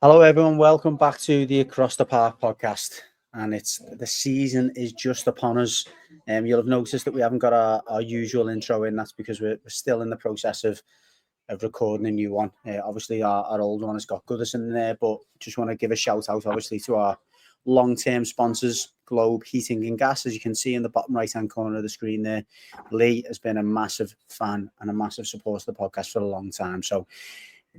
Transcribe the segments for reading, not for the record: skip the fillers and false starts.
Hello, everyone. Welcome back to the Across the Park podcast. And it's the season is just upon us. You'll have noticed that we haven't got our usual intro in. That's because we're still in the process of recording a new one. Obviously, our old one has got Goodison in there, but just want to give a shout out, obviously, to our long-term sponsors, Globe Heating and Gas. As you can see in the bottom right-hand corner of the screen there, Lee has been a massive fan and a massive supporter of the podcast for a long time. So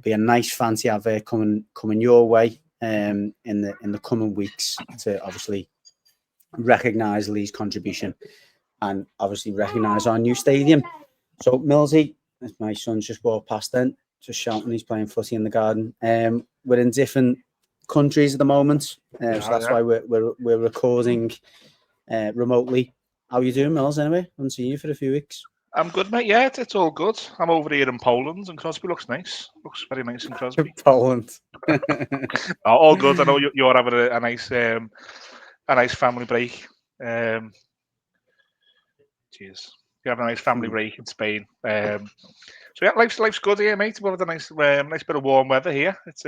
be a nice fancy advert coming your way in the coming weeks to obviously recognise Lee's contribution and obviously recognise our new stadium. So Millsy, as my son's just walked past then, just shouting he's playing footy in the garden. We're in different countries at the moment, so that's why we're recording remotely. How are you doing, Mills? Anyway, I haven't seen you for a few weeks. I'm good, mate. Yeah, it's all good. I'm over here in Poland, and Crosby looks nice. Looks very nice in Crosby. Poland. All good. I know you're having a nice family break. Cheers. You're having a nice family break in Spain. So yeah, life's good here, mate. We've had a nice bit of warm weather here. It's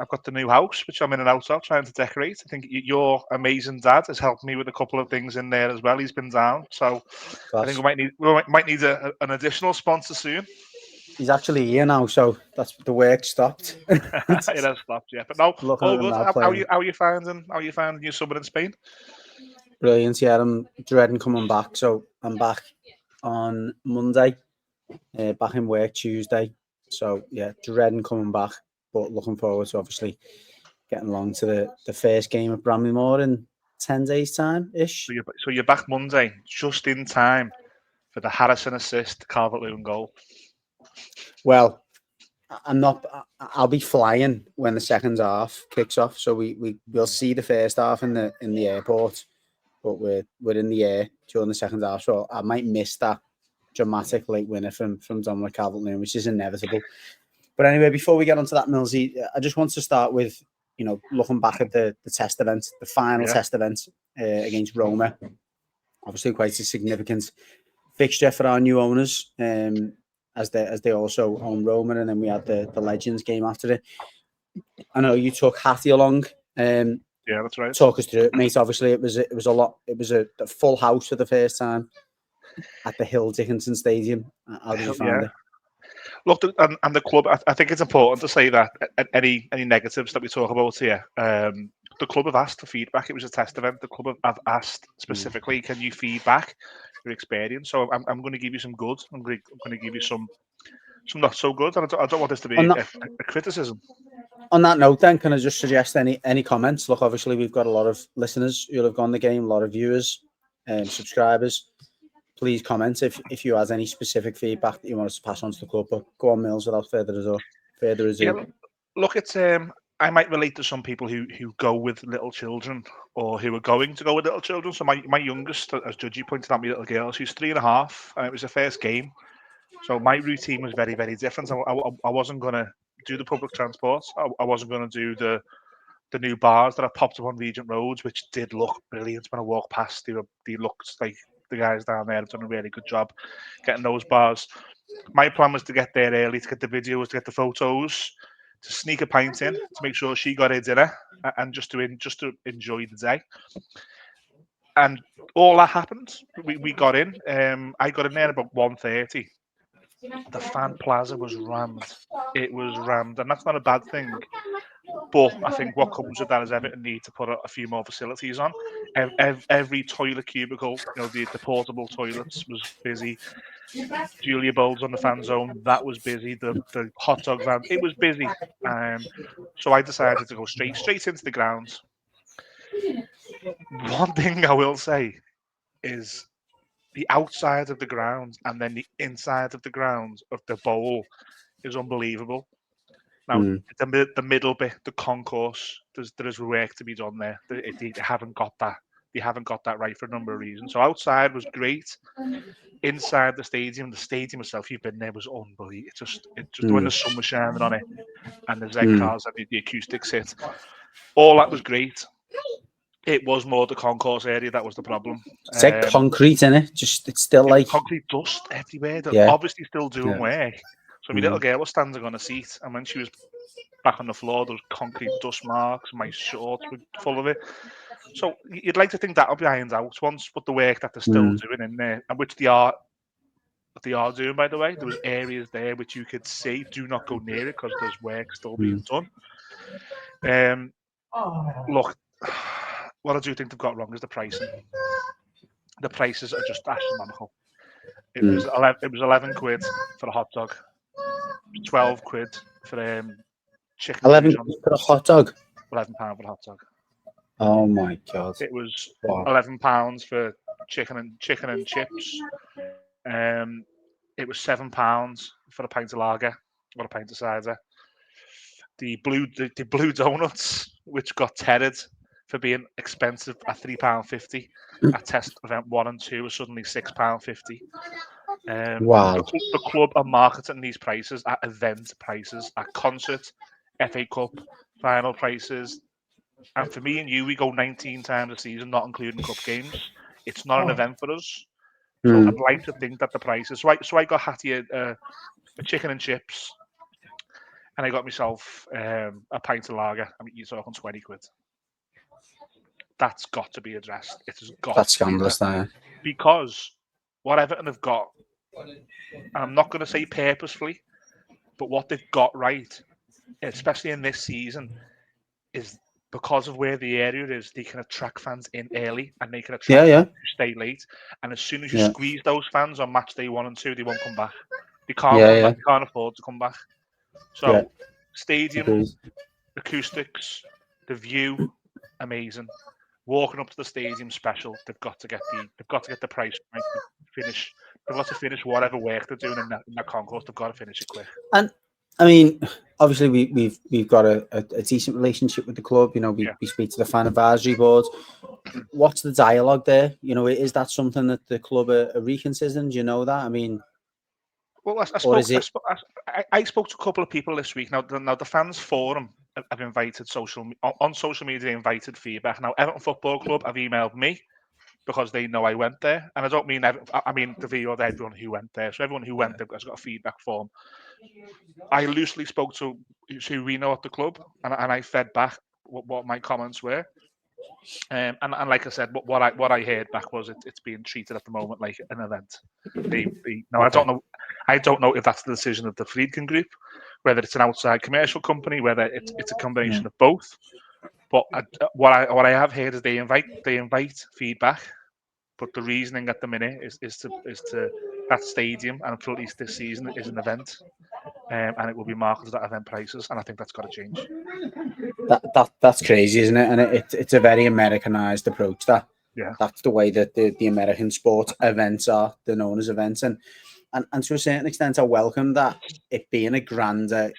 I've got the new house, which I'm in and out of, trying to decorate. I think your amazing dad has helped me with a couple of things in there as well. He's been down, so I think we might need an additional sponsor soon. He's actually here now, so that's the work stopped. It has stopped, yeah. But no, all good. How are you finding your summer in Spain? Brilliant. Yeah, I'm dreading coming back. So I'm back on Monday, back in work Tuesday. So yeah, dreading coming back, but looking forward to obviously getting along to the first game of Bramley-Moore in 10 days' time ish. So you're back Monday, just in time for the Harrison assist, Calvert-Lewin goal. Well, I'm not. I'll be flying when the second half kicks off. So we'll see the first half in the airport, but we're in the air during the second half. So I might miss that dramatic late winner from Dominic Calvert-Lewin, which is inevitable. But anyway, before we get onto that, Millsy, I just want to start with looking back at the test event, the final test event against Roma. Obviously, quite a significant fixture for our new owners, as they also own Roma, and then we had the Legends game after it. I know you took Hattie along. Yeah, that's right. Talk us through it, mate. Obviously, it was a lot. It was a full house for the first time at the Hill Dickinson Stadium. How did you find it? Look, and the club. I think it's important to say that any negatives that we talk about here, the club have asked for feedback. It was a test event. The club have asked specifically, can you feedback your experience? So I'm going to give you some good. I'm going to give you some not so good. And I don't want this to be a criticism. On that note, then, can I just suggest any comments? Look, obviously, we've got a lot of listeners who have gone the game, a lot of viewers, subscribers. Please comment if you had any specific feedback that you want us to pass on to the club. But go on, Mills, without further ado. Yeah, look, it's I might relate to some people who go with little children or who are going to go with little children. So my youngest, as Judgy pointed out, my little girl, she's 3.5, and it was her first game. So my routine was very, very different. I wasn't going to do the public transport. I wasn't going to do the new bars that have popped up on Regent Roads, which did look brilliant when I walked past. They looked like the guys down there have done a really good job getting those bars. My plan was to get there early, to get the videos, to get the photos, to sneak a pint in, to make sure she got her dinner, and just to enjoy the day. And all that happened. We got in. I got in there about 1:30. The fan plaza was rammed. It was rammed, and that's not a bad thing. But I think what comes with that is Everton need to put a few more facilities on. Every toilet cubicle, the portable toilets was busy. Julia Bowles on the fan zone, that was busy. The hot dog van, it was busy. So I decided to go straight into the ground. One thing I will say is the outside of the ground and then the inside of the ground of the bowl is unbelievable. Now, the middle bit, the concourse, there is work to be done there. They haven't got that. They haven't got that right for a number of reasons. So outside was great. Inside the stadium itself, you've been there, was unbelievable. It just when the sun was shining on it, and the Z cars and the acoustics hit, all that was great. It was more the concourse area that was the problem. It's like concrete, in it. It's still like concrete dust everywhere. They're obviously still doing work. So my little girl was standing on a seat, and when she was back on the floor. There was concrete dust marks. My shorts were full of it. So you'd like to think that'll be ironed out once, but the work that they're still doing in there, and which they are doing, by the way, there was areas there which you could see, do not go near it because there's work still being done. Look, what I do think they've got wrong is the pricing. The prices are just astronomical. It was 11 quid for a hot dog, 12 quid for chicken 11 Dijon, for a hot dog. £11 for a hot dog. Oh my god! It was Wow. £11 for chicken and chips. It was £7 for a pint of lager or a pint of cider. The blue donuts, which got tethered for being expensive at £3.50 at test event 1 and 2, was suddenly £6.50. Wow. The club are marketing these prices at event prices, at concert, FA Cup, final prices. And for me and you, we go 19 times a season, not including cup games. It's not an event for us. So I'd like to think that the prices. So I got Hattie a chicken and chips, and I got myself a pint of lager. I mean, you're talking 20 quid. That's got to be addressed. It has got. That's scandalous, that. Because what Everton have got, and I'm not going to say purposefully, but what they've got right, especially in this season, is because of where the area is, they can attract fans in early and they can attract fans who stay late. And as soon as you squeeze those fans on match day 1 and 2, they won't come back. They can't come back. They can't afford to come back. So stadium, acoustics, the view, amazing. Walking up to the stadium, special. They've got to get the price right to finish. They've got to finish whatever work they're doing in that concourse. They've got to finish it quick. And I mean, obviously, we've got a decent relationship with the club. You know, we speak to the fan advisory board. What's the dialogue there? You know, is that something that the club are reconsidering? Do you know that? I mean, well, I spoke to a couple of people this week. Now the fans forum have invited on social media. They invited feedback. Now Everton Football Club have emailed me because they know I went there, and I don't mean I mean the video of everyone who went there. So everyone who went there has got a feedback form. I loosely spoke to who we know at the club, and I fed back what my comments were. And like I said, what I heard back was it's being treated at the moment like an event. I don't know if that's the decision of the Friedkin Group, whether it's an outside commercial company, whether it's a combination of both. But what I have heard is they invite feedback, but the reasoning at the minute is to that stadium, and for at least this season, is an event, and it will be marketed at event prices, and I think that's got to change. That's crazy, isn't it? And it's a very Americanized approach. That's the way that the American sports events are. They're known as events, and to a certain extent, I welcome that, it being a grander,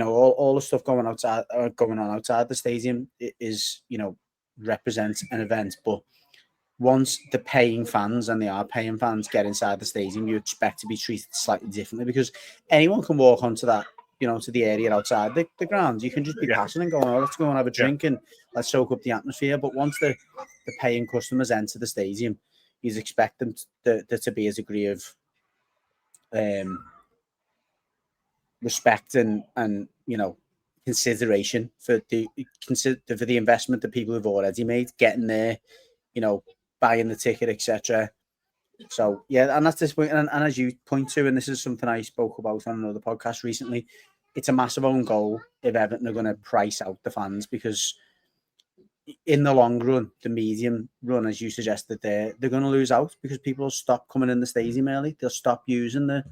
all the stuff going on outside the stadium is, represents an event. But once the paying fans, and they are paying fans, get inside the stadium, you expect to be treated slightly differently, because anyone can walk onto that, to the area outside the ground. You can just be passing and going, let's go and have a drink and let's soak up the atmosphere. But once the paying customers enter the stadium, you expect them to be a degree of respect and consideration for the investment that people have already made, getting there, buying the ticket, etc. So and that's this point, and as you point to, and this is something I spoke about on another podcast recently, it's a massive own goal if Everton are going to price out the fans, because in the long run, the medium run, as you suggested, they're going to lose out, because people will stop coming in the stadium early. They'll stop using the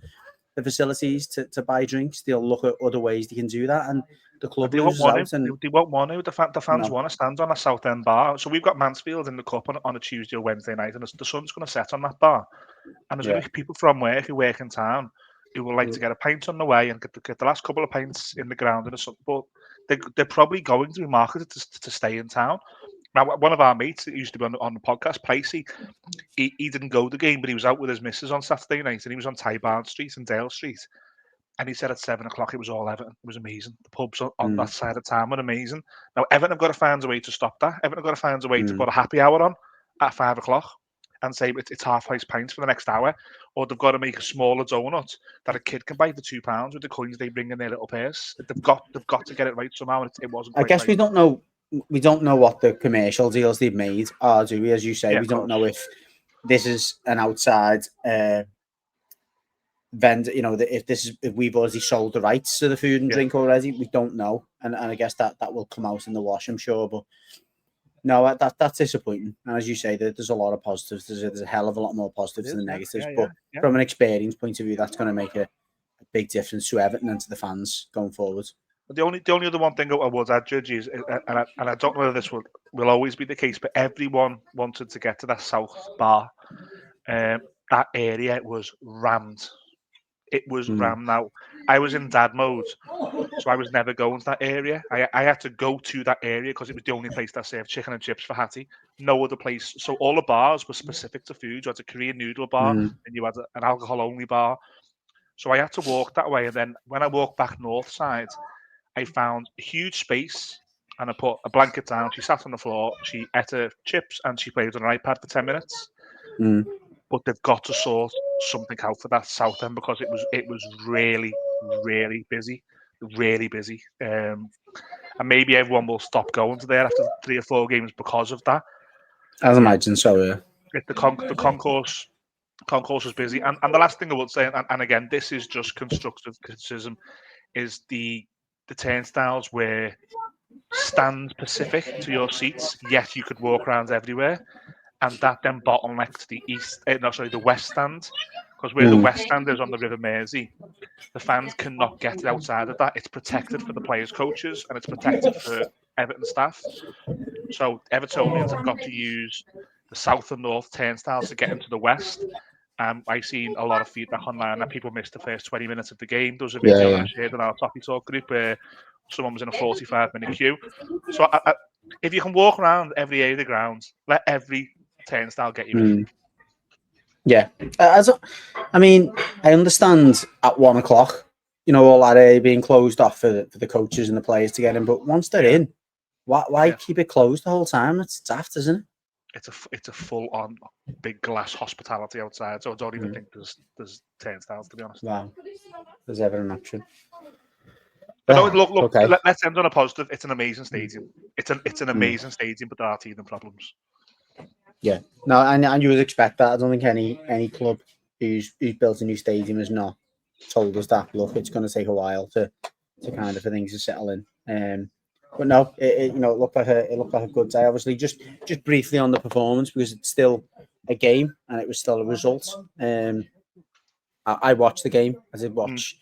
facilities to buy drinks. They'll look at other ways they can do that, and the club loses out. And they won't want to. The fans want to stand on a South End bar. So we've got Mansfield in the cup on a Tuesday or Wednesday night, and the sun's going to set on that bar, and there's going to be people from work who work in town who will like to get a pint on the way and get the last couple of pints in the ground in the sun. But they're probably going to be marketed to stay in town. Now, one of our mates that used to be on the podcast, Pricey, he didn't go to the game, but he was out with his missus on Saturday night, and he was on Tybarn Street and Dale Street. And he said at 7 o'clock it was all Everton. It was amazing. The pubs on that side of town were amazing. Now, Everton have got to find a way to stop that. Everton have got to find a way to put a happy hour on at 5 o'clock. and say it's half-price pints for the next hour, or they've got to make a smaller donut that a kid can buy for £2 with the coins they bring in their little purse. They've got to get it right somehow, and it wasn't I quite guess right. we don't know. We don't know what the commercial deals they've made are, do we? As you say, Yeah, we of don't course. know if this is an outside vendor. You know, if we've already sold the rights to the food and drink already, we don't know. And I guess that will come out in the wash, I'm sure. But no, that's disappointing. And as you say, there's a lot of positives. There's a hell of a lot more positives than negatives. But from an experience point of view, that's going to make a big difference to Everton and to the fans going forward. The only other one thing I would add, Judge, is, and I don't know whether this will always be the case, but everyone wanted to get to that south bar. That area was rammed. It was rammed. Now, I was in dad mode, so I was never going to that area. I had to go to that area because it was the only place that served chicken and chips for Hattie. No other place. So all the bars were specific to food. You had a Korean noodle bar, and you had an alcohol-only bar. So I had to walk that way. And then when I walked back north side, I found a huge space and I put a blanket down. She sat on the floor, she ate her chips and she played on her iPad for 10 minutes. But they've got to sort something out for that south end because it was really, really busy. Really busy. And maybe everyone will stop going to there after 3 or 4 games because of that. I'd imagine so, yeah. The concourse was busy. And the last thing I would say, and again, this is just constructive criticism, is the turnstiles were stand specific to your seats, yet you could walk around everywhere, and that then bottlenecked the west stand, because where the west stand is on the River Mersey, the fans cannot get outside of that. It's protected for the players' coaches and it's protected for Everton staff. So Evertonians have got to use the south and north turnstiles to get into the west. I've seen a lot of feedback online that people missed the first 20 minutes of the game. There was a video that I shared in our Toffee Talk group where someone was in a 45-minute queue. So if you can walk around every area of the ground, let every turnstile get you in. Yeah. I understand at 1 o'clock, all that area being closed off for the coaches and the players to get in. But once they're in, why keep it closed the whole time? It's daft, isn't it? It's a full-on big glass hospitality outside, so I don't even think there's turnstiles, to be honest. Wow, there's ever an option. But no, look. Okay. Let's end on a positive. It's an amazing stadium. It's an amazing stadium, but there are teething problems. Yeah, no, and you would expect that. I don't think any club who's built a new stadium has not told us that. Look, it's going to take a while for things to settle in. But no, it looked like a good day. Obviously, just briefly on the performance, because it's still a game and it was still a result. I watched the game. I did watch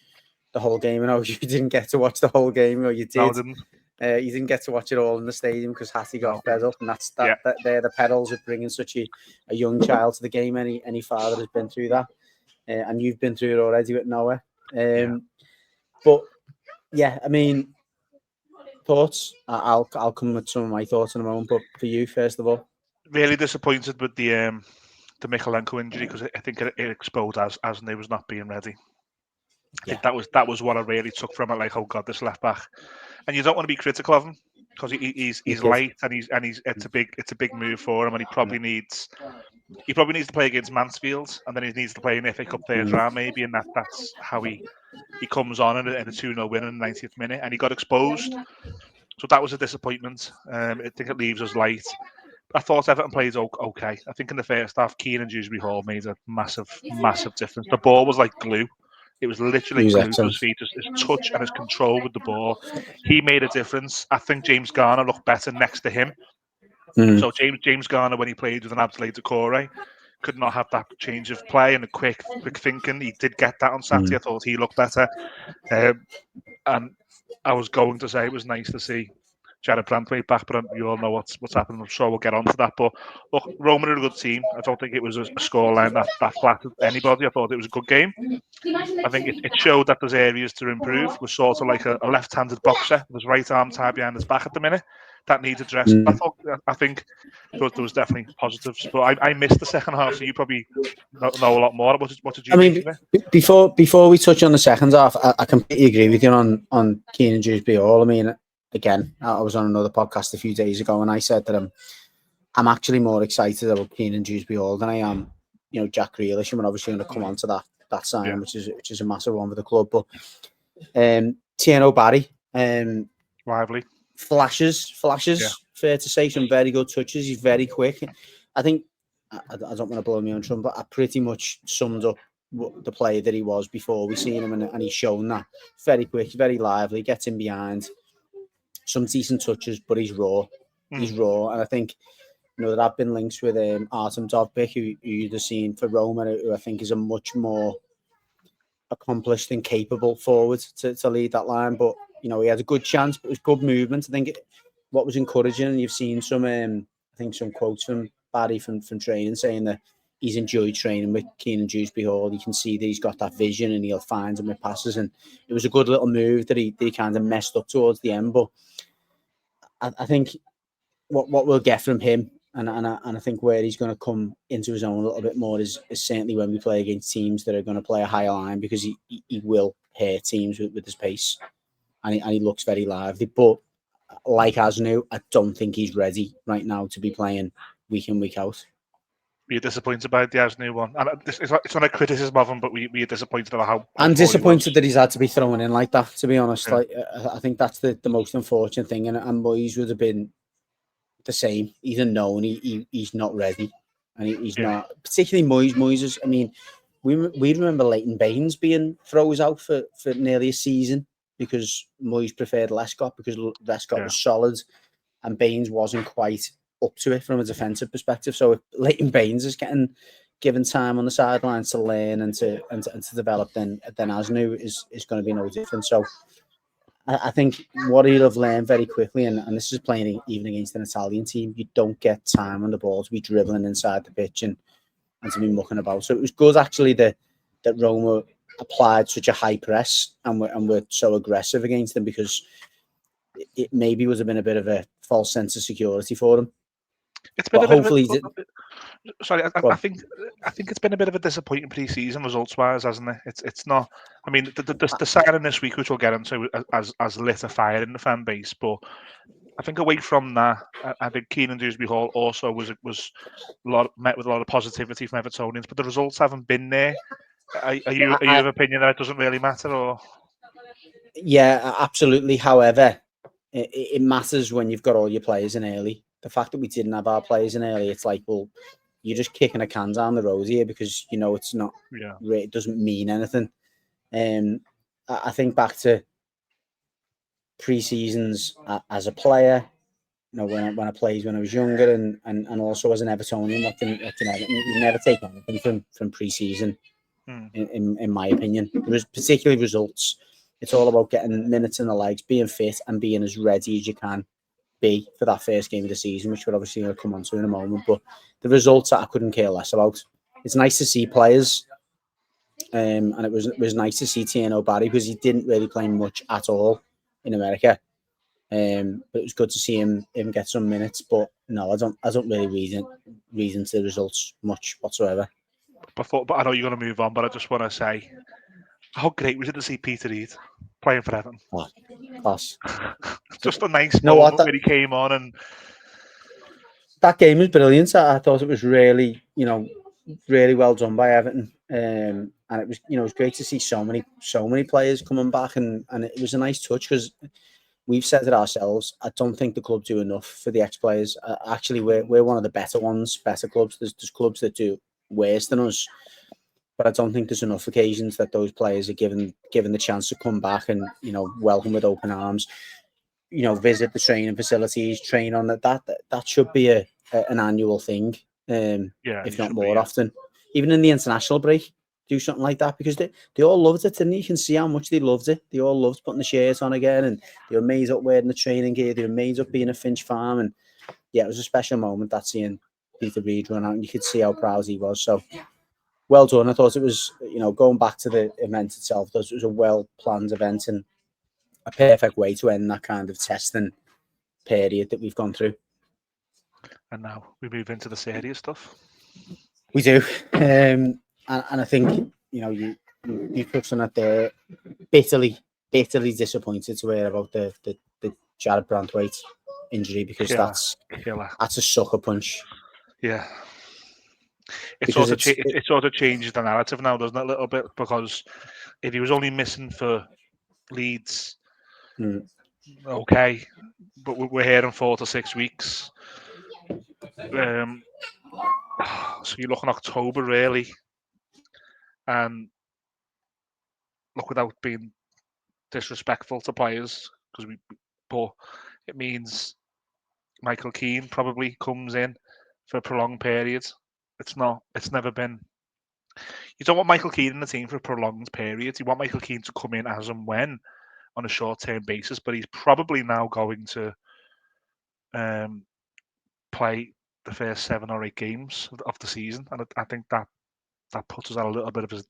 the whole game, and you didn't get to watch the whole game, or you did. No, I didn't. You didn't get to watch it all in the stadium because Hattie got fed up, and that's that. They're the pedals of bringing such a young child to the game. Any father has been through that, and you've been through it already with Noah. But yeah, thoughts. I'll come with some of my thoughts in a moment. But for you, first of all, really disappointed with the Mikalenko injury, because I think it exposed as they was not being ready. I think that was what I really took from it. Like, oh god, this left back, and you don't want to be critical of him because he's light and he's it's a big move for him, and he probably needs to play against Mansfield, and then he needs to play in the FA Cup third round maybe, and that's how he comes on in a 2-0 win in the 90th minute, and he got exposed. So that was a disappointment. I think it leaves us light. I thought Everton played okay. I think in the first half, Keenan Dewsbury Hall made a massive difference. The ball was like glue. It was literally glued to his feet. His touch and his control with the ball. He made a difference. I think James Garner looked better next to him. So James Garner, when he played with an Abdoulaye Doucouré, could not have that change of play and the quick thinking. He did get that on Saturday. I thought he looked better. And I was going to say it was nice to see Jared Branthwaite back, but you all know what's happening. I'm sure we'll get onto that. But look, Roma are a good team. I don't think it was a scoreline that flattered anybody. I thought it was a good game. I think it showed that there's areas to improve. We're sort of like a left-handed boxer with his right arm tied behind his back at the minute. That needs addressed. I think there was definitely positives, but I missed the second half, so you probably know a lot more. What did you think of it? Before we touch on the second half, I completely agree with you on Keenan Dewsbury Hall. Again, I was on another podcast a few days ago, and I said that I'm actually more excited about Keenan Dewsbury-Hall than I am, Jack Grealish, and we're obviously going to come on to that signing, which is a massive one for the club. But Tieno Barry, lively flashes, fair to say, some very good touches. He's very quick. I think, I don't want to blow my own trumpet, I pretty much summed up the player that he was before we seen him, and he's shown that. Very quick, very lively, gets in behind, some decent touches, but he's raw. He's raw, and I think, there have been links with Artem Dovbyk, who you'd have seen for Roma, who I think is a much more accomplished and capable forward to lead that line. But he had a good chance, but it was good movement. I think what was encouraging, and you've seen some some quotes from Barry from training saying that he's enjoyed training with Keenan Dewsbury-Hall. You can see that he's got that vision and he'll find him with passes, and it was a good little move that he kind of messed up towards the end. But I think what we'll get from him, and I think where he's going to come into his own a little bit more is certainly when we play against teams that are going to play a higher line, because he will hurt teams with his pace, and he looks very lively. But like Asnu, I don't think he's ready right now to be playing week in, week out. Were you disappointed by the Asnu one? And it's not a criticism of him, but we are disappointed about how I'm disappointed that he's had to be thrown in like that, to be honest. Yeah. I think that's the most unfortunate thing, and Moyes would have been the same. He's a known he's not ready, and he's not, particularly Moyes is, I mean, we remember Leighton Baines being froze out for nearly a season because Moyes preferred Lescott, because Lescott was solid and Baines wasn't quite up to it from a defensive perspective. So if Leighton Baines is getting given time on the sidelines to learn and to develop, then Asnu is going to be no different. So I think what he'll have learned very quickly, and this is playing even against an Italian team, you don't get time on the ball to be dribbling inside the pitch and to be mucking about. So it was good actually that Roma applied such a high press and were so aggressive against them, because it maybe would have been a bit of a false sense of security for them. It's been hopefully. Sorry, I think it's been a bit of a disappointing pre-season results-wise, hasn't it? It's not. I mean, the signing this week, which we'll get into, as lit a fire in the fan base. But I think away from that, I think Keenan Dewsbury-Hall also was met with a lot of positivity from Evertonians, but the results haven't been there. Are you of opinion that it doesn't really matter, or? Yeah, absolutely. However, it matters when you've got all your players in early. The fact that we didn't have our players in early, it's like, well, you're just kicking a can down the road here, because it's not. Yeah. It doesn't mean anything. I think back to pre-seasons as a player, when I played when I was younger, and also as an Evertonian, you never take anything from pre-season. In my opinion, there's particularly results. It's all about getting minutes in the legs, being fit, and being as ready as you can be for that first game of the season, which we're obviously going to come on to in a moment. But the results I couldn't care less about. It's nice to see players, and it was nice to see Tieno Barry, because he didn't really play much at all in America. But it was good to see him get some minutes. But no, I don't really read into the results much whatsoever. But I know you're going to move on, but I just want to say, how great was it to see Peter Reid playing for Everton? Oh, class. Just a nice moment when he came on, and that game was brilliant. I thought it was really, really well done by Everton, and it was, it was great to see so many players coming back, and it was a nice touch, because we've said it ourselves. I don't think the club do enough for the ex-players. Actually, we're one of the better clubs. There's clubs that do worse than us, but I don't think there's enough occasions that those players are given the chance to come back and welcome with open arms. Visit the training facilities, train on that. That should be an annual thing, if not more often. Even in the international break, do something like that, because they all loved it, and you can see how much they loved it. They all loved putting the shirt on again, and they were made up wearing the training gear. They were made up being a Finch Farm, and yeah, it was a special moment that seeing Peter Reid run out, and you could see how proud he was. So well done. I thought it was, going back to the event itself, it was a well planned event and a perfect way to end that kind of testing period that we've gone through. And now we move into the serious stuff. We do, and I think you touched on that there. Bitterly disappointed to hear about the Jared Brandtwaite injury, because Killer. that's a sucker punch. Yeah. It Because sort of changes the narrative now, doesn't it, a little bit? Because if he was only missing for Leeds, okay, but we're here in 4 to 6 weeks. So you look in October, really, and look, without being disrespectful to players, but it means Michael Keane probably comes in for a prolonged period. It's never been. You don't want Michael Keane in the team for a prolonged period. You want Michael Keane to come in as and when on a short-term basis, but he's probably now going to play the first 7 or 8 games of the season, and I think that puts us at a little bit of a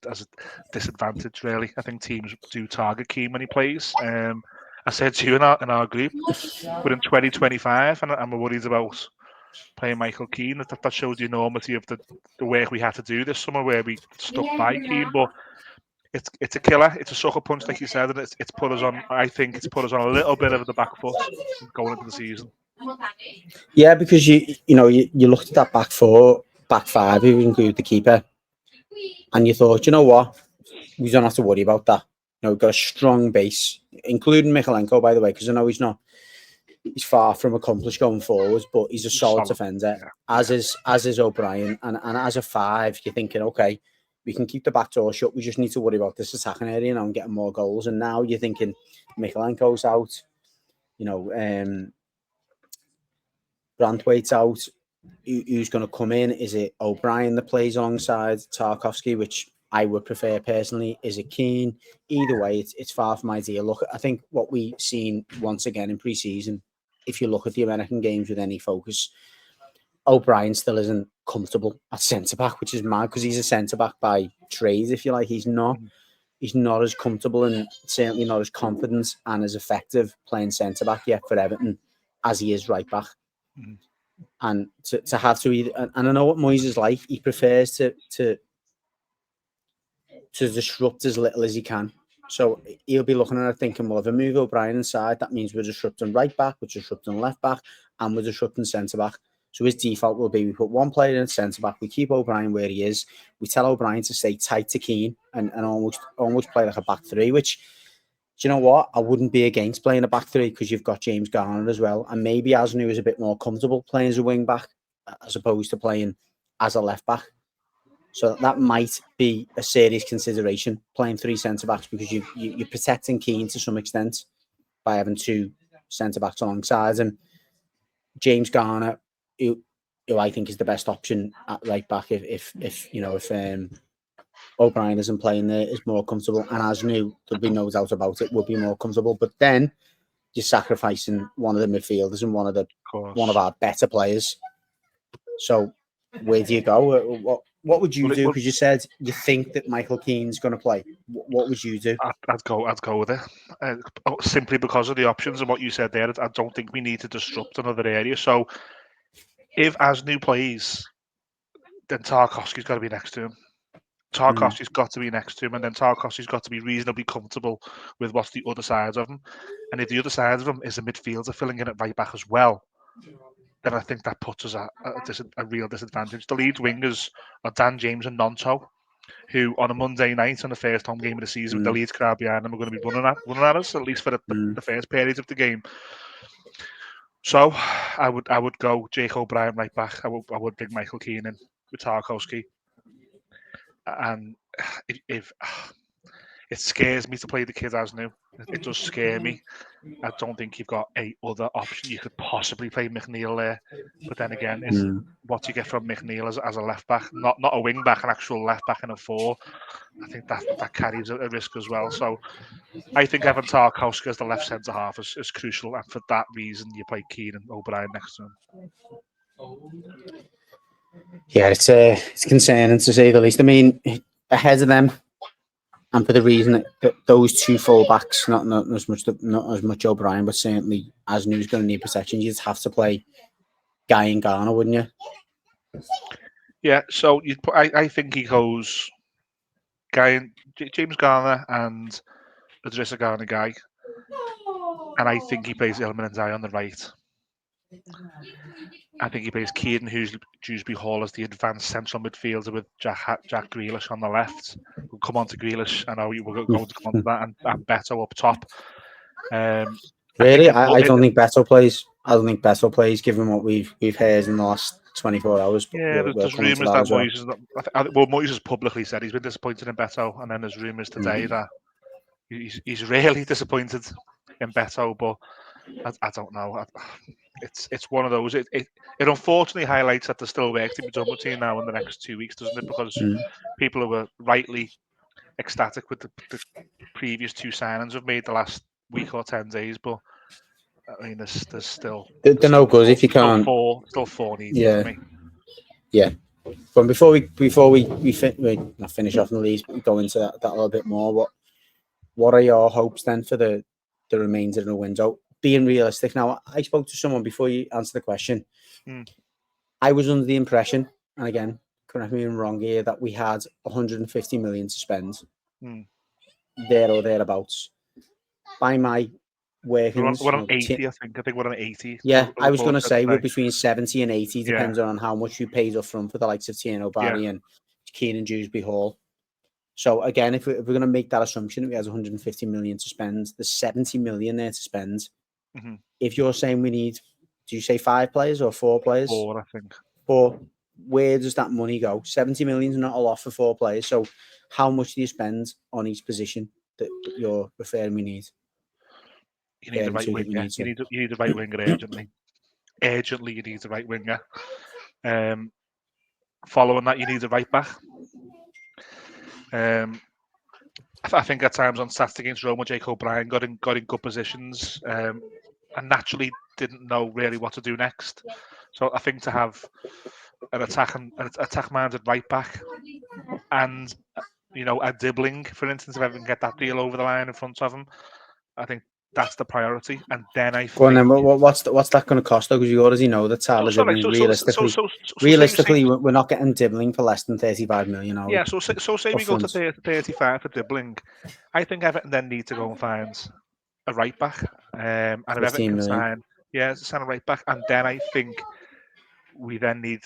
disadvantage, really. I think teams do target Keane when he plays. I said to you in our group, we're in 2025, and we're worried about playing Michael Keane. That shows the enormity of the work we had to do this summer, where we stuck by Keane. But it's a killer. It's a sucker punch, like you said, and it's put us on. I think it's put us on a little bit of the back foot going into the season. Yeah, because you looked at that back five, if you include the keeper, and you thought, you know what, we don't have to worry about that. We've got a strong base, including Mykhalenko, by the way, because I know he's far from accomplished going forwards, but he's a solid defender, as is O'Brien, and as a 5, you're thinking, okay, we can keep the back door shut. We just need to worry about this attacking area and getting more goals. And now you're thinking Mykhalenko's out, Brandtwaite's out. Who's going to come in? Is it O'Brien that plays alongside Tarkowski, which I would prefer personally? Is it Keane? Either way, it's far from ideal. Look, I think what we've seen once again in pre-season, if you look at the American games with any focus, O'Brien still isn't comfortable at centre-back, which is mad because he's a centre-back by trade, if you like. He's not as comfortable and certainly not as confident and as effective playing centre-back yet for Everton as he is right-back. And to have to either, and I know what Moyes is like. He prefers to disrupt as little as he can. So he'll be looking at it thinking, well, if I move O'Brien inside, that means we're disrupting right back, we're disrupting left back, and we're disrupting centre back. So his default will be we put one player in centre back, we keep O'Brien where he is, we tell O'Brien to stay tight to Keane and almost play like a back 3, which, do you know what? I wouldn't be against playing a back 3 because you've got James Garner as well. And maybe Asnu is a bit more comfortable playing as a wing back as opposed to playing as a left back. So that might be a serious consideration, playing 3 centre backs, because you're protecting Keane to some extent by having 2 centre backs alongside him. James Garner, who I think is the best option at right back if O'Brien isn't playing there, is more comfortable, and Asnu, there'll be no doubt about it, will be more comfortable. But then you're sacrificing one of the midfielders and one of our better players. So where do you go? What would you do? Because you said you think that Michael Keane's going to play. What would you do? I'd go with it, simply because of the options and what you said there. I don't think we need to disrupt another area. So if Asnu plays, then Tarkowski's got to be next to him. Tarkowski's got to be next to him, and then Tarkowski's got to be reasonably comfortable with what's the other side of him. And if the other side of him is a midfielder filling in at right back as well, then I think that puts us at a real disadvantage. The Leeds wingers are Dan James and Nonto, who on a Monday night on the first home game of the season with the Leeds crowd behind them are going to be running at us, at least for the first period of the game. So I would go Jake O'Brien right back. I would bring Michael Keane in with Tarkowski. And if it scares me to play the kid as new, it does scare me. I don't think you've got a other option. You could possibly play McNeil there, but then again, is what you get from McNeil as a left back, not a wing back, an actual left back in a 4. I think that carries a risk as well. So I think having Tarkowski as the left centre half is crucial, and for that reason, you play Keane and O'Brien next to him. Yeah, it's concerning to say the least. I mean, ahead of them, and for the reason that those 2 full-backs, not as much O'Brien, but certainly Asnu's going to need protection, you'd have to play Guy and Garner, wouldn't you? Yeah, so I think he goes James Garner and Idrissa Gana Guy, and I think he plays Ilman and Ndiaye on the right. I think he plays Kieran Dewsbury Hall as the advanced central midfielder with Jack Grealish on the left. We'll come on to Grealish. I know we're going to come on to that, and Beto up top. Really, I don't think Beto plays. I don't think Beto plays, given what we've heard in the last 24 hours. But yeah, we'll there's rumours that Moyes has publicly said he's been disappointed in Beto, and then there's rumours today that he's really disappointed in Beto, but I don't know. It's one of those. It unfortunately highlights that there's still work to be done with him now in the next 2 weeks, doesn't it? Because people who were rightly ecstatic with the previous two signings have made the last week or 10 days, but I mean, there's still they're no good if you can't. Still four needed Yeah, for me. Yeah. But before we not finish off in the league, go into that a little bit more. What are your hopes then for the remainder of the window? Being realistic now, I spoke to someone before you answer the question. I was under the impression, and again, correct me if I'm wrong here, that we had 150 million to spend there or thereabouts. By my workings, we're on 80. I think we're on 80. Yeah, I was going to say we're between 70 and 80, depending on how much you paid up front for the likes of Tierno Barry and Kieran Dewsbury Hall. So again, if we're going to make that assumption, we have 150 million to spend. There's 70 million there to spend. If you're saying we need, do you say 5 players or 4 players? 4, I think. 4. Where does that money go? 70 million is not a lot for 4 players. So how much do you spend on each position that you're referring we need? You need the right winger. You need the right winger urgently. Urgently, you need the right winger. Following that, you need the right back. I think at times on Saturday against Roma, Jake O'Brien got in good positions and naturally didn't know really what to do next. So I think to have an attack-minded right back and a Dibbling, for instance, if Everton get that deal over the line in front of him, I think that's the priority. And then I think. Then what's that going to cost though? Because you already know that Tyler Dibbling realistically, we're not getting Dibbling for less than 35 million. Yeah, so say we go to 35 for Dibbling. I think Everton then need to go and find a right back, and if Everton can sign a right back, and then I think we need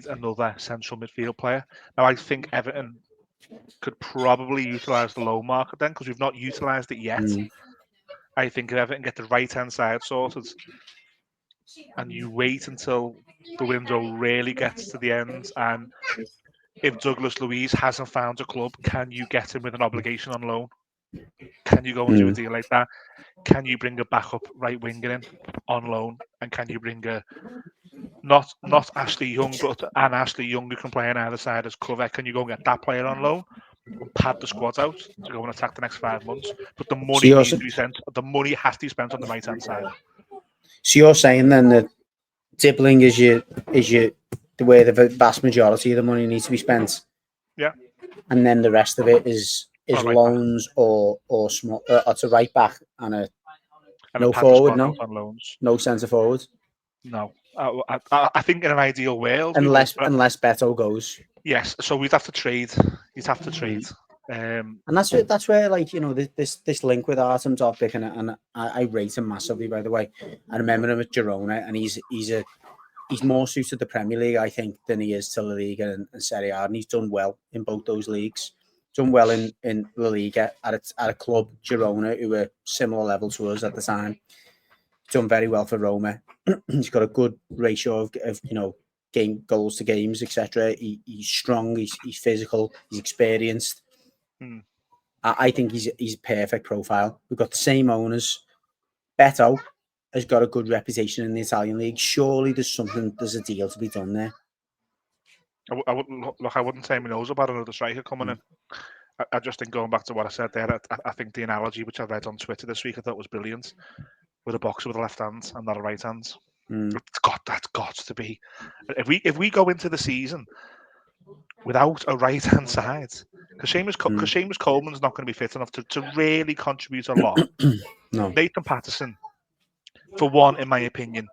another central midfield player. Now I think Everton could probably utilise the loan market then, because we've not utilised it yet. I think if Everton get the right hand side sorted, and you wait until the window really gets to the end, and if Douglas Luiz hasn't found a club, can you get him with an obligation on loan? Can you go and do a deal like that? Can you bring a backup right winger in on loan? And can you bring a not Ashley Young, but an Ashley Young who can play on either side as cover? Can you go and get that player on loan and pad the squad out to go and attack the next 5 months? But the money needs to be spent. The money has to be spent on the right hand side. So you're saying then that Dibbling is the way the vast majority of the money needs to be spent. Yeah. And then the rest of it is loans or small. It's a right back and no forward. No centre forward. No. I think in an ideal world, unless Beto goes. Yes. So we'd have to trade. You'd have to trade. And that's where this link with Artem topic, and I rate him massively, by the way. I remember him at Girona, and he's more suited the Premier League, I think, than he is to La Liga and Serie A, and he's done well in both those leagues. Done well in La Liga at a club, Girona, who were similar level to us at the time. Done very well for Roma. He's got a good ratio of game goals to games, etc. He's strong. He's physical. He's experienced. I think he's perfect profile. We've got the same owners. Beto has got a good reputation in the Italian league. Surely there's a deal to be done there. I wouldn't say my nose about another striker coming in. I just think, going back to what I said there, I think the analogy which I read on Twitter this week, I thought was brilliant. With a boxer with a left hand and not a right hand. That's got to be. If we go into the season without a right hand side, because Seamus Coleman's not going to be fit enough to really contribute a lot. No. Nathan Patterson, for one, in my opinion,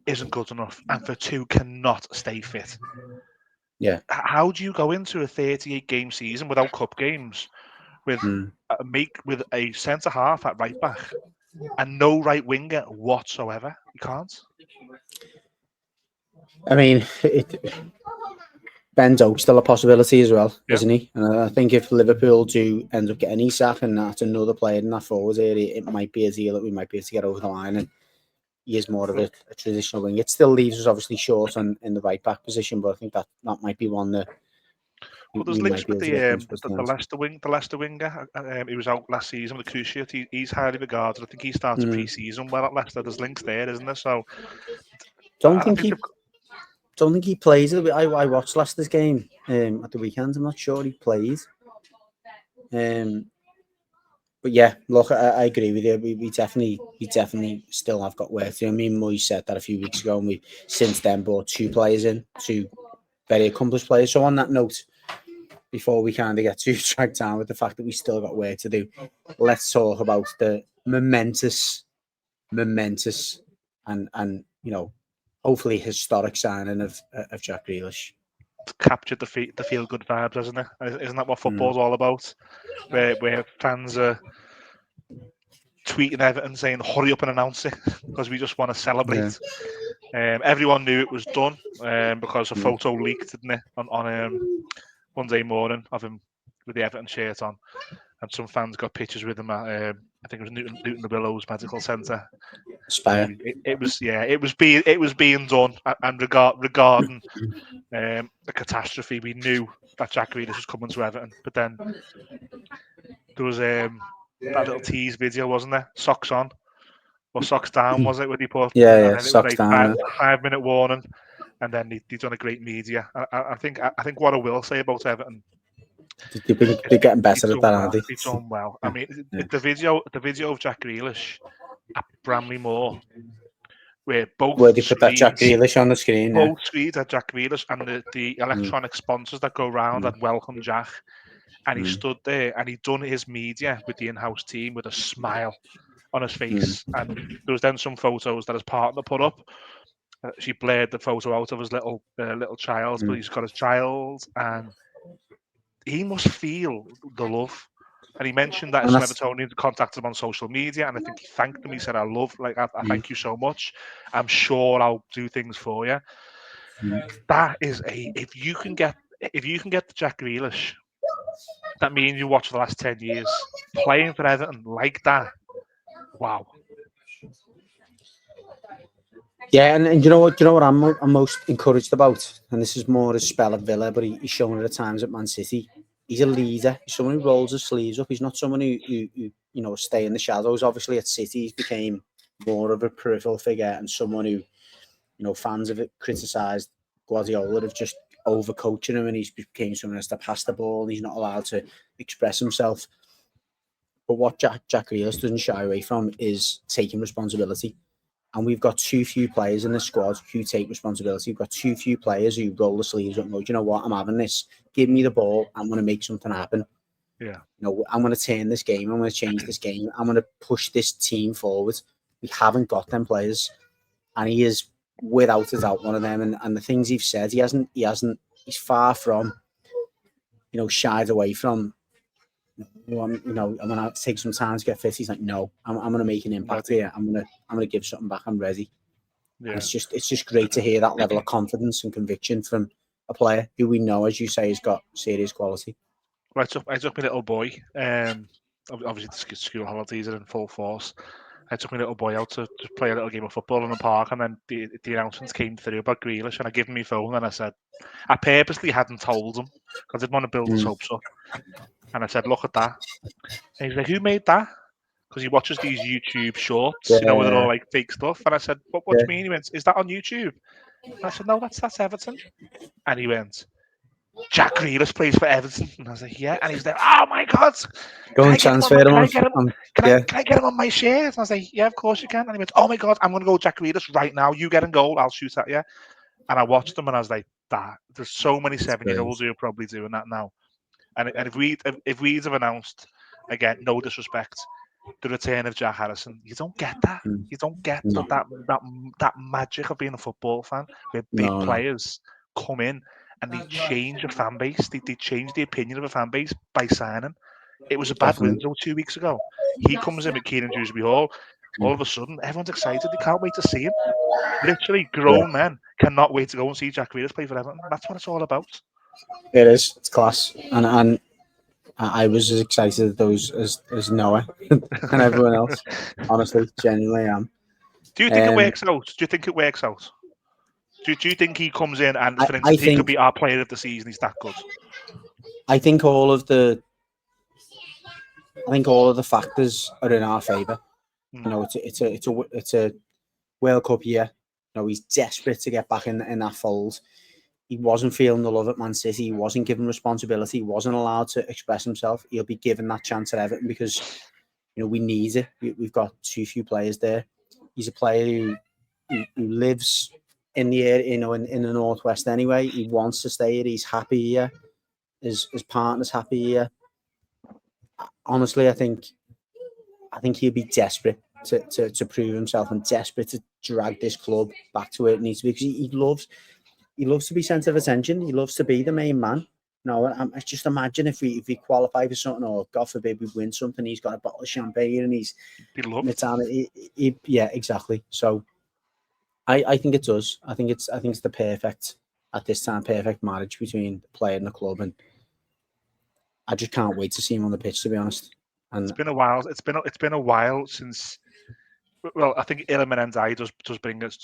isn't good enough, and for two, cannot stay fit. Yeah. How do you go into a 38-game season without cup games with a centre half at right back and no right winger whatsoever. You can't. I mean, Ben Doak's still a possibility as well, Yeah. isn't he? And I think if Liverpool do end up getting Isak and that's another player in that forward area, it might be a deal that we might be able to get over the line. And he is more of a traditional wing. It still leaves us obviously short in the right back position, but I think that might be one that Well, there's we links might be with able to get comfortable the Leicester winger. He was out last season with the cruciate. He's highly regarded. I think he started pre-season well at Leicester. There's links there, isn't there? So Don't I think think he plays. I watched Leicester's game at the weekend. I'm not sure he played. But yeah, look, I agree with you. We definitely still have got work to do. I mean, Moy said that a few weeks ago, and we since then brought two very accomplished players. So on that note, before we kind of get too dragged down with the fact that we still got work to do, let's talk about the momentous, and hopefully historic signing of Jack Grealish. captured the feel good vibes, hasn't it? Isn't that what football's all about? Where fans are tweeting Everton saying, "Hurry up and announce it," because we just want to celebrate. Everyone knew it was done because a photo leaked, didn't it, on Monday morning of him with the Everton shirt on, and some fans got pictures with him at I think it was Newton the Willows Medical Centre. It was being done, and regarding the catastrophe, we knew that Jack Grealish was coming to Everton, but then there was that little tease video, wasn't there? Socks on or socks down, was it? When he put, Yeah, and then it was socks like down. 5 minute warning, and then he's done a great media. I think what I will say about Everton, They're getting better at that, aren't they? He's done well. I mean, the video of Jack Grealish at Bramley Moor, where Where they put that Jack Grealish on the screen. both screens had Jack Grealish, and the electronic sponsors that go round had welcome Jack, and he stood there and he'd done his media with the in-house team with a smile on his face. And there was then some photos that his partner put up. She blared the photo out of his little child, but he's got his child, and he must feel the love. And he mentioned that some Evertonians contacted him on social media, and I think he thanked them. He said, I thank you so much. I'm sure I'll do things for you. That is if you can get the Jack Grealish that me and you watched for the last 10 years playing for Everton like that, wow. Yeah, and you know what I'm most encouraged about, and this is more a spell at Villa, but he's shown it at times at Man City. He's a leader. He's someone who rolls his sleeves up. He's not someone who stay in the shadows. Obviously, at City, he's became more of a peripheral figure and someone who, fans have criticised Guardiola of just overcoaching him, and he's became someone who has to pass the ball. And he's not allowed to express himself. But what Jack Grealish doesn't shy away from is taking responsibility. And we've got too few players in the squad who take responsibility. We've got too few players who roll the sleeves up and go, you know what, I'm having this. Give me the ball. I'm going to make something happen. Yeah. I'm going to turn this game. I'm going to change this game. I'm going to push this team forward. We haven't got them players. And he is, without a doubt, one of them. And the things he's said, he's far from, shied away from, I'm going to take some time to get fit. He's like, no, I'm going to make an impact here. I'm going to give something back. I'm ready. Yeah. It's just great to hear that level of confidence and conviction from a player who we know, as you say, has got serious quality. Right, so I took my little boy. Obviously, the school holidays are in full force. I took my little boy out to play a little game of football in the park, and then the announcements came through about Grealish, and I gave him my phone, and I said, I purposely hadn't told him because I didn't want to build his hopes up. And I said, look at that. And he's like, who made that? Because he watches these YouTube shorts, where they're all like fake stuff. And I said, what do you mean? He went, is that on YouTube? And I said, no, that's Everton. And he went, Jack Grealish plays for Everton. And I was like, yeah. And he's like, oh my God. Go and transfer him. Can I get him on my shirt? And I was like, yeah, of course you can. And he went, oh my God, I'm going to go Jack Grealish right now. You get a goal, I'll shoot at you. And I watched him and I was like, there's so many 7-year-olds who are probably doing that now. And if we'd have announced, again, no disrespect, the return of Jack Harrison, you don't get that. You don't get that magic of being a football fan where big players come in and they change a fan base. They change the opinion of a fan base by signing. It was a bad window 2 weeks ago. He comes in with Kieran Dewsbury Hall. all of a sudden everyone's excited. They can't wait to see him. Literally, grown men cannot wait to go and see Jack Grealish play for Everton. That's what it's all about. It is. It's class, and I was as excited as those as Noah and everyone else. Honestly, genuinely am. Do you think it works out? Do you think it works out? Do you think he comes in and, for instance, he could be our player of the season? He's that good. I think all of the factors are in our favour. You know, it's a World Cup year. You know, he's desperate to get back in that fold. He wasn't feeling the love at Man City. He wasn't given responsibility. He wasn't allowed to express himself. He'll be given that chance at Everton because, you know, we need it. We've got too few players there. He's a player who lives in the area, you know, in the Northwest anyway. He wants to stay here. He's happy here. His partner's happy here. Honestly, I think he'll be desperate to prove himself and desperate to drag this club back to where it needs to be because he loves to be centre of attention. He loves to be the main man. No, I just imagine if we qualify for something, or God forbid we win something, he's got a bottle of champagne and he's yeah, exactly. So I think it does. I think it's the perfect marriage between the player and the club, and I just can't wait to see him on the pitch, to be honest. And it's been a while. It's been a while since. Well, I think Iliman Ndiaye does bring this,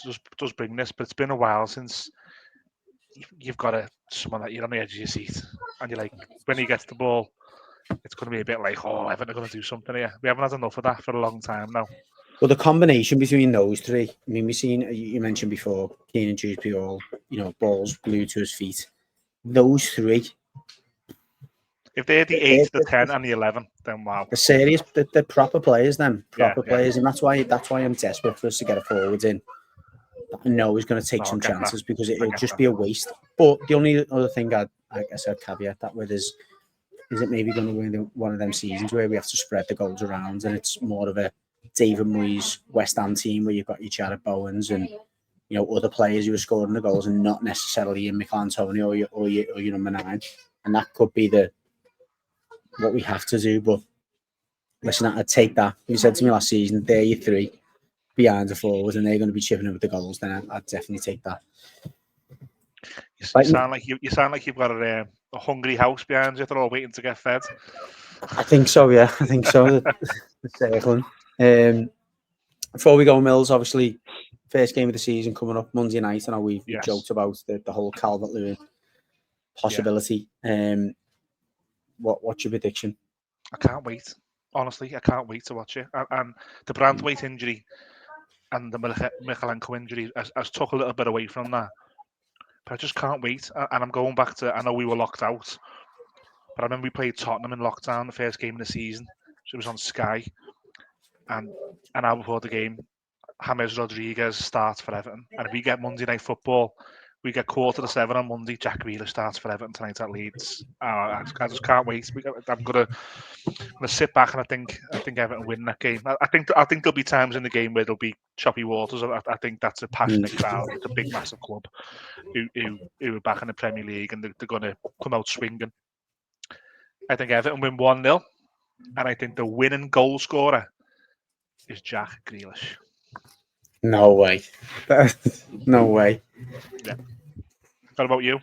but it's been a while since you've got someone that you're on the edge of your seat, and you're like, when he gets the ball, it's going to be a bit like, oh, Everton are going to do something here. We haven't had enough of that for a long time now. Well, the combination between those three, I mean, we've seen, you mentioned before, Keenan Dewsbury, all, you know, balls glued to his feet. Those three. If they're the 8, the 10, and the 11, then wow. The serious, the proper players, then players, and that's why I'm desperate for us to get a forward in. I know he's going to take some chances because it'll just be a waste. But the only other thing I said caveat that with is it maybe going to be one of them seasons where we have to spread the goals around, and it's more of a David Moyes West Ham team where you've got your Jared Bowens and, you know, other players who are scoring the goals and not necessarily in Mikel Antonio or your number 9, and that could be what we have to do. But listen, I'd take that. You said to me last season, there you 3 behind the forwards, and they're going to be chipping in with the goals. Then I'd definitely take that. You sound like you've got a hungry house behind you. They're all waiting to get fed. I think so. Yeah, I think so. the circling. Before we go, Mills, obviously, first game of the season coming up Monday night. I know we've joked about the whole Calvert-Lewin possibility. What's your prediction? I can't wait. Honestly, I can't wait to watch it. And the Brandwaite injury and the Michalenko injury has took a little bit away from that. But I just can't wait. And I'm going back to, I know we were locked out, but I remember we played Tottenham in lockdown, the first game of the season. So it was on Sky. And an hour before the game, James Rodriguez starts for Everton. And if we get Monday Night Football, we get 6:45 on Monday. Jack Grealish starts for Everton tonight at Leeds. I just can't wait. I'm gonna sit back and I think Everton win that game. I think there'll be times in the game where there'll be choppy waters. I think that's a passionate crowd. It's a big, massive club who are back in the Premier League and they're going to come out swinging. I think Everton win 1-0, and I think the winning goal scorer is Jack Grealish. No way. No way. Yeah. What about you?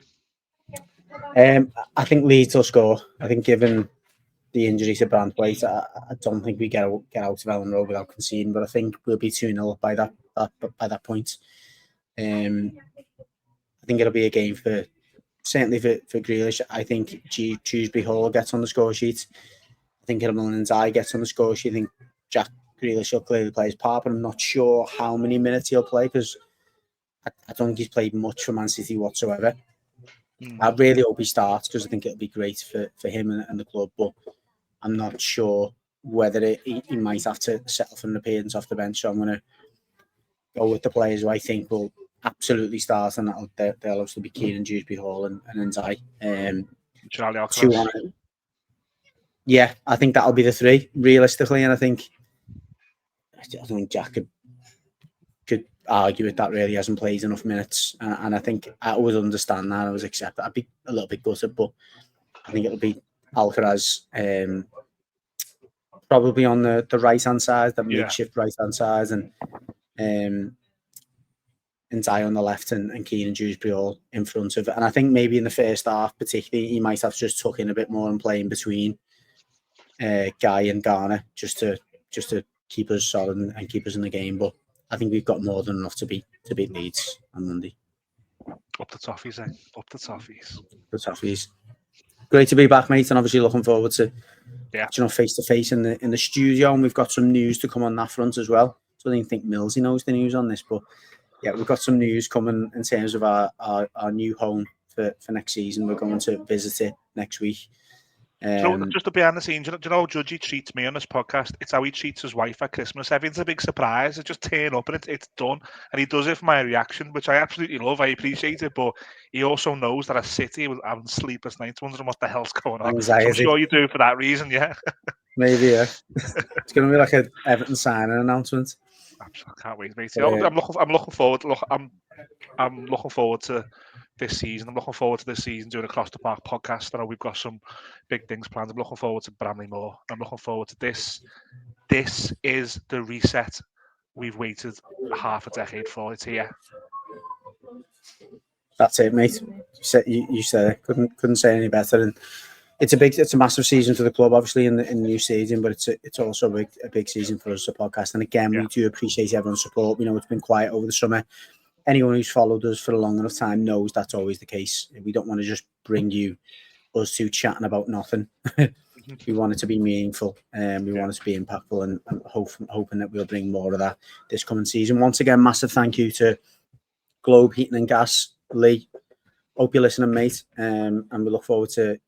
I think Leeds will score. I think given the injury to Brandwaite, I don't think we get out of Ellen Road without conceding, but I think we'll be 2-0 up by that point. I think it'll be a game certainly for Grealish. I think Dewsbury Hall gets on the score sheet. I think Iliman Ndiaye gets on the score sheet. I think Jack Grealish will clearly play his part, but I'm not sure how many minutes he'll play because I don't think he's played much for Man City whatsoever. I really hope he starts because I think it'll be great for him and the club, but I'm not sure whether he might have to settle for an appearance off the bench. So I'm going to go with the players who I think will absolutely start, and they'll also be Keenan Dewsbury Hall and Ndiaye. Charlie Alcaraz. Yeah, I think that'll be the 3 realistically, and I don't think Jack could argue with that. Really, he hasn't played enough minutes, and I think I would understand that. I would accept that. I'd be a little bit gutted, but I think it'll be Alcaraz, probably on the right hand side, the Yeah. makeshift right hand side, and Dye on the left and Keane and Dewsbury all in front of it. And I think maybe in the first half, particularly, he might have just tuck in a bit more and playing between Guy and Garner just to keep us solid and keep us in the game. But I think we've got more than enough to beat Leeds on Monday. Up the toffees, eh? Up the toffees. The toffees. Great to be back, mate, and obviously looking forward to face to face in the studio. And we've got some news to come on that front as well. So I didn't think Millsy knows the news on this, but yeah, we've got some news coming in terms of our new home for next season. We're going to visit it next week. So just to behind the scenes, do you know how Judgy treats me on this podcast? It's how he treats his wife at Christmas. Everything's a big surprise. It just turn up and it's done. And he does it for my reaction, which I absolutely love. I appreciate it. But he also knows that I sit here having sleepless nights wondering what the hell's going on. So I'm sure you do it for that reason, yeah. Maybe, yeah. It's going to be like an Everton signing announcement. I can't wait, mate. I'm looking forward. I'm looking forward to this season. I'm looking forward to this season doing Across the Park podcast. I know we've got some big things planned. I'm looking forward to Bramley Moore. I'm looking forward to this. This is the reset we've waited half a decade for. It's here. That's it, mate. You said it. Couldn't say any better. And it's a massive season for the club, obviously in the new season, but it's also a big season for us as a podcast. And again, we do appreciate everyone's support. We know it's been quiet over the summer. Anyone who's followed us for a long enough time knows that's always the case. We don't want to just bring us two chatting about nothing. We want it to be meaningful, and we want it to be impactful, and hoping that we'll bring more of that this coming season. Once again, massive thank you to Globe Heating and Gas, Lee. Hope you're listening, mate, and we look forward to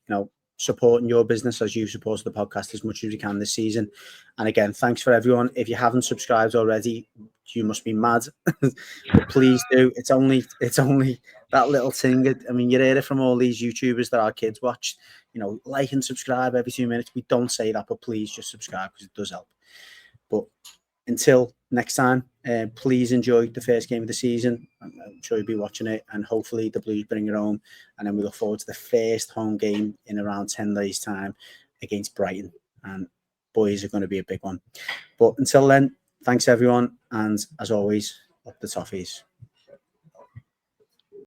supporting your business as you've supported the podcast as much as you can this season. And again, thanks for everyone. If you haven't subscribed already, you must be mad. But please do. It's only that little thing. I mean, you hear it from all these YouTubers that our kids watch. Like and subscribe every 2 minutes. We don't say that, but please just subscribe because it does help. But until next time, please enjoy the first game of the season. I'm sure you'll be watching it, and hopefully the Blues bring it home. And then we look forward to the first home game in around 10 days' time against Brighton. And boys are going to be a big one. But until then, thanks everyone, and as always, up the toffees.